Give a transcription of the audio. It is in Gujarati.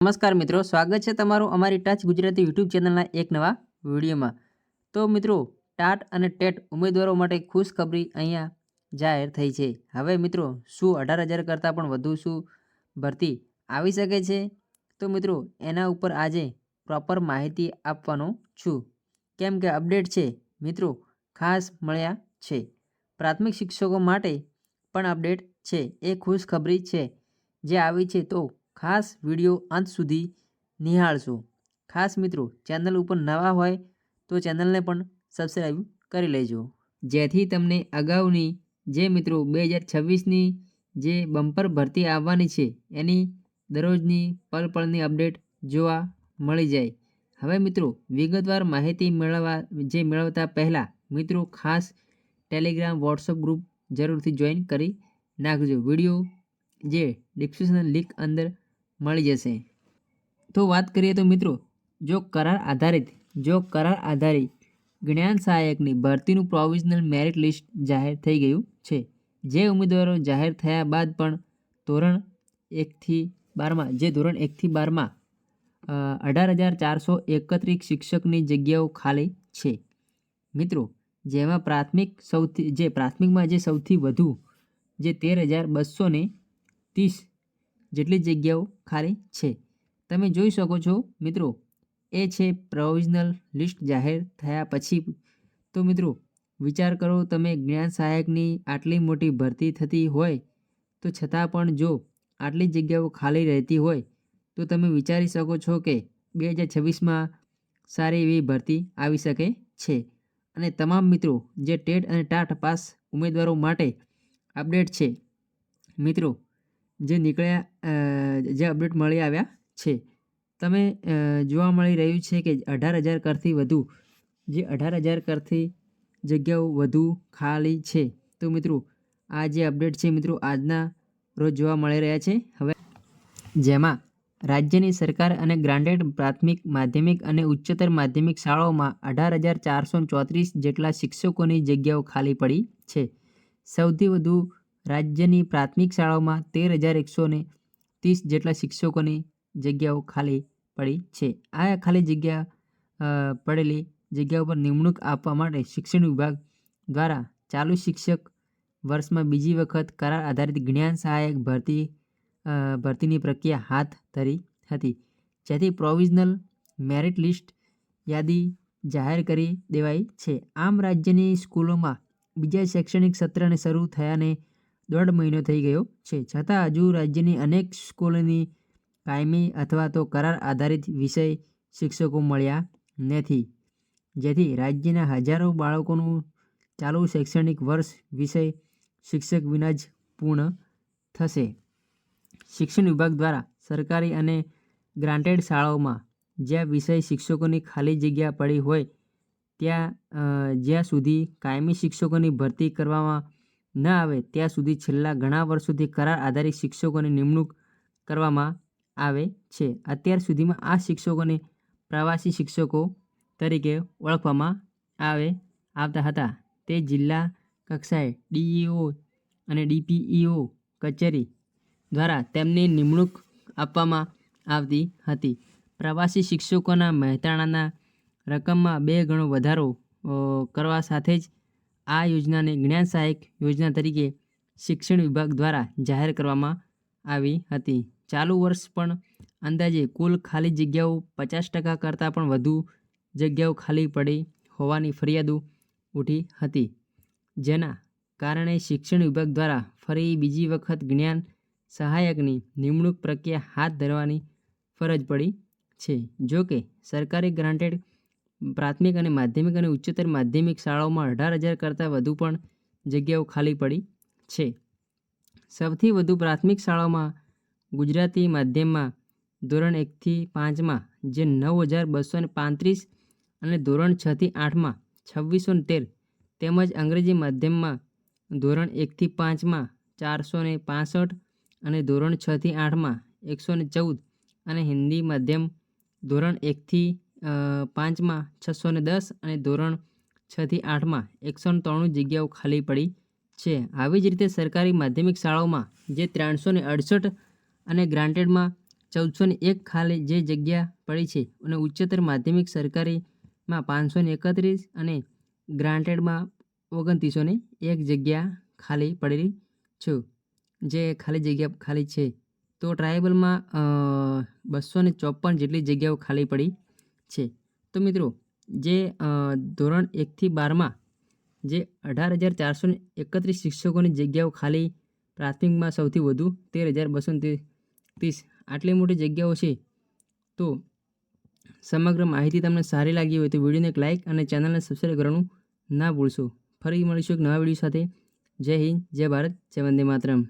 નમસ્કાર મિત્રો, સ્વાગત છે તમારું અમારી ટચ ગુજરાતી યુટ્યુબ ચેનલના એક નવા વિડીયોમાં। તો મિત્રો, ટાટ અને ટેટ ઉમેદવારો માટે ખુશખબરી અહીંયા જાહેર થઈ છે। હવે મિત્રો, શું 18,000 કરતાં પણ વધુ શું ભરતી આવી શકે છે? તો મિત્રો, એના ઉપર આજે પ્રોપર માહિતી આપવાનો છું, કેમ કે અપડેટ છે મિત્રો ખાસ મળ્યા છે। પ્રાથમિક શિક્ષકો માટે પણ અપડેટ છે, એ ખુશખબરી છે જે આવી છે, તો ખાસ વિડીયો અંત સુધી નિહાળશો। ખાસ મિત્રો, ચેનલ ઉપર નવા હોય તો ચેનલને પણ સબસ્ક્રાઈબ કરી લેજો, જેથી તમને અગાઉની જે મિત્રો 2026ની જે બમ્પર ભરતી આવવાની છે એની દરરોજની પળની અપડેટ જોવા મળી જાય। હવે મિત્રો, વિગતવાર માહિતી મેળવતા પહેલાં મિત્રો ખાસ ટેલિગ્રામ વોટ્સઅપ ગ્રુપ જરૂરથી જોઈન કરી નાખજો। વિડીયો જે ડિસ્ક્રિપ્શન લિંક અંદર મળી જશે। તો વાત કરીએ તો મિત્રો, જો કરાર આધારિત જ્ઞાન સહાયકની ભરતીનું પ્રોવિઝનલ મેરિટ લિસ્ટ જાહેર થઈ ગયું છે। જે ઉમેદવારો જાહેર થયા બાદ પણ ધોરણ 1થી 12માં 18,431 શિક્ષકની જગ્યાઓ ખાલી છે મિત્રો, જેમાં પ્રાથમિકમાં જે સૌથી વધુ જે 13,230 જેટલી જગ્યાઓ ખાલી છે। તમે જોઈ શકો છો મિત્રો, એ છે પ્રોવિઝનલ લિસ્ટ જાહેર થયા પછી। તો મિત્રો વિચાર કરો, તમે જ્ઞાન સહાયકની આટલી મોટી ભરતી થતી હોય તો છતાં પણ જો આટલી જગ્યાઓ ખાલી રહેતી હોય તો તમે વિચારી શકો છો કે 2026માં સારી એવી ભરતી આવી શકે છે। અને તમામ મિત્રો જે ટેટ અને ટાટ પાસ ઉમેદવારો માટે અપડેટ છે મિત્રો, જે અપડેટ મળી આવ્યા છે, તમે જોવા મળી રહ્યું છે કે 18,000 કરતી વધુ જગ્યાઓ વધુ ખાલી છે। તો મિત્રો આ જે અપડેટ છે મિત્રો આજના રોજ જોવા મળી રહ્યા છે। હવે જેમાં રાજ્યની સરકાર અને ગ્રાન્ટેડ પ્રાથમિક, માધ્યમિક અને ઉચ્ચતર માધ્યમિક શાળાઓમાં 18,434 જેટલા શિક્ષકોની જગ્યાઓ ખાલી પડી છે। સૌથી વધુ રાજ્યની પ્રાથમિક શાળાઓમાં 13,130 જેટલા શિક્ષકોની જગ્યાઓ ખાલી પડી છે। આ ખાલી પડેલી જગ્યાઓ પર નિમણૂક આપવા માટે શિક્ષણ વિભાગ દ્વારા ચાલુ શિક્ષક વર્ષમાં બીજી વખત કરાર આધારિત જ્ઞાન સહાયક ભરતીની પ્રક્રિયા હાથ ધરી હતી, જેથી પ્રોવિઝનલ મેરિટ લિસ્ટ યાદી જાહેર કરી દેવાઈ છે। આમ રાજ્યની સ્કૂલોમાં બીજા શૈક્ષણિક સત્રને શરૂ થયાને 1.5 મહિનો થઈ ગયો છે, છતાં હજુ રાજ્યની અનેક સ્કૂલોની કાયમી અથવા તો કરાર આધારિત વિષય શિક્ષકો મળ્યા નથી, જેથી રાજ્યના હજારો બાળકોનું ચાલુ શૈક્ષણિક વર્ષ વિષય શિક્ષક વિના જ પૂર્ણ થશે। શિક્ષણ વિભાગ દ્વારા સરકારી અને ગ્રાન્ટેડ શાળાઓમાં જ્યાં વિષય શિક્ષકોની ખાલી જગ્યા પડી હોય જ્યાં સુધી કાયમી શિક્ષકોની ભરતી કરવામાં ન આવે ત્યાં સુધી છેલ્લા ઘણા વર્ષોથી કરાર આધારિત શિક્ષકોની નિમણૂક કરવામાં આવે છે। અત્યાર સુધીમાં આ શિક્ષકોને પ્રવાસી શિક્ષકો તરીકે ઓળખવામાં આવતા હતા। તે જિલ્લા કક્ષાએ ડીઈઓ અને ડીપીઈઓ કચેરી દ્વારા તેમની નિમણૂક આપવામાં આવતી હતી। પ્રવાસી શિક્ષકોના મહેનતાણાના રકમમાં 2 ગણો વધારો કરવા સાથે જ આ યોજનાને જ્ઞાન સહાયક યોજના તરીકે શિક્ષણ વિભાગ દ્વારા જાહેર કરવામાં આવી હતી। ચાલુ વર્ષ પણ અંદાજે કુલ ખાલી જગ્યાઓ 50% કરતાં પણ વધુ જગ્યાઓ ખાલી પડી હોવાની ફરિયાદો ઉઠી હતી, જેના કારણે શિક્ષણ વિભાગ દ્વારા ફરી બીજી વખત જ્ઞાન સહાયકની નિમણૂક પ્રક્રિયા હાથ ધરવાની ફરજ પડી છે। જો કે સરકારી ગ્રાન્ટેડ પ્રાથમિક અને માધ્યમિક અને ઉચ્ચતર માધ્યમિક શાળાઓમાં 18,000 કરતાં વધુ પણ જગ્યાઓ ખાલી પડી છે। સૌથી વધુ પ્રાથમિક શાળાઓમાં ગુજરાતી માધ્યમમાં ધોરણ 1થી 5માં જે 9,235 અને ધોરણ 6થી 8માં 2,613 તેમજ અંગ્રેજી માધ્યમમાં ધોરણ 1થી 5માં 465 અને ધોરણ 6થી 8માં 114 અને હિન્દી માધ્યમ ધોરણ 1થી 5માં 610 અને ધોરણ 6થી 8માં 193 જગ્યાઓ ખાલી પડી છે। આવી જ રીતે સરકારી માધ્યમિક શાળાઓમાં જે 368 અને ગ્રાન્ટેડમાં 1401 ખાલી જે જગ્યા પડી છે અને ઉચ્ચતર માધ્યમિક સરકારીમાં 531 અને ગ્રાન્ટેડમાં 2901 જગ્યા ખાલી પડેલી છે, જે ખાલી જગ્યા ખાલી છે. તો ટ્રાયબલમાં 254 જેટલી જગ્યાઓ ખાલી પડી છે. તો મિત્રો જે ધોરણ 1થી 12માં જે 18,431 શિક્ષકોની જગ્યાઓ ખાલી પ્રાથમિકમાં સૌથી વધુ 13,230 આટલી મોટી જગ્યાઓ છે. તો સમગ્ર માહિતી તમને સારી લાગી હોય તો વિડીયોને એક લાઇક અને ચેનલને સબસ્ક્રાઈબ કરવાનું ના ભૂલશો. ફરી મળીશું એક નવા વિડીયો સાથે. જય હિન્દ, જય ભારત, જય વંદે માતરમ.